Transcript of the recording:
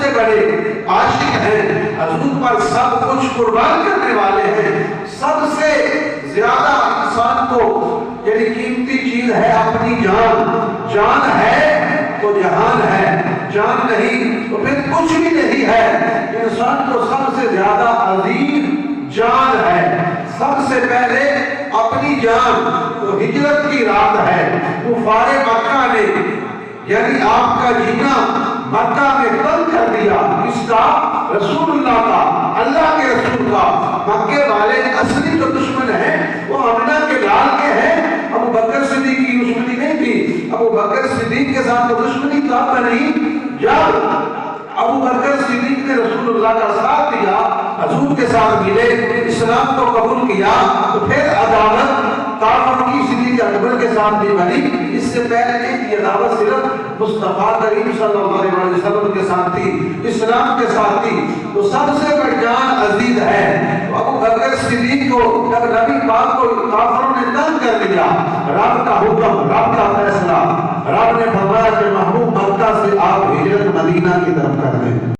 سے بڑے عاشق ہیں، حضور پر سب کچھ قربان کرنے والے ہیں۔ سب سے زیادہ انسان کو یعنی قیمتی چیز ہے اپنی جان۔ جان ہے تو جہان ہے، جان نہیں تو پھر کچھ بھی نہیں ہے۔ انسان کو سب سے زیادہ عظیم جان ہے۔ سب سے پہلے اپنی جان تو ہجرت کی رات ہے۔ کفار مکہ نے یعنی آپ کا جینا مکہ میں تنگ کر دیا۔ کس کا؟ رسول اللہ کا، اللہ کے رسول کا۔ مکے والے اصلی جو دشمن ہیں وہ آمنہ کے لال کے ہیں۔ ابو بکر صدیق کی دشمنی نہیں تھی، ابو بکر صدیق کے ساتھ تو دشمنی تب نہیں جب ابو بکر صدیق نے رسول اللہ کا ساتھ دیا، حضور کے ساتھ ملے، اسلام کو قبول کیا، تو پھر عداوت کافروں کی صدیق اکبر کے ساتھ بھی بنی۔ اس سے پہلے نہیں تھی عداوت، صرف مصطفیٰ کریم صلی اللہ علیہ وسلم کے ساتھ تھی، اسلام کے ساتھ تھی۔ تو سب سے بڑی جان عزیز ہے۔ ابو بکر صدیق کو جب نبی پاک کو کافروں نے تنگ کر دیا، رب کا حکم، رب کا فیصلہ، رب نے فرمایا کہ محبوب مکہ سے آپ ہجرت مدینہ کی طرف کر دیں۔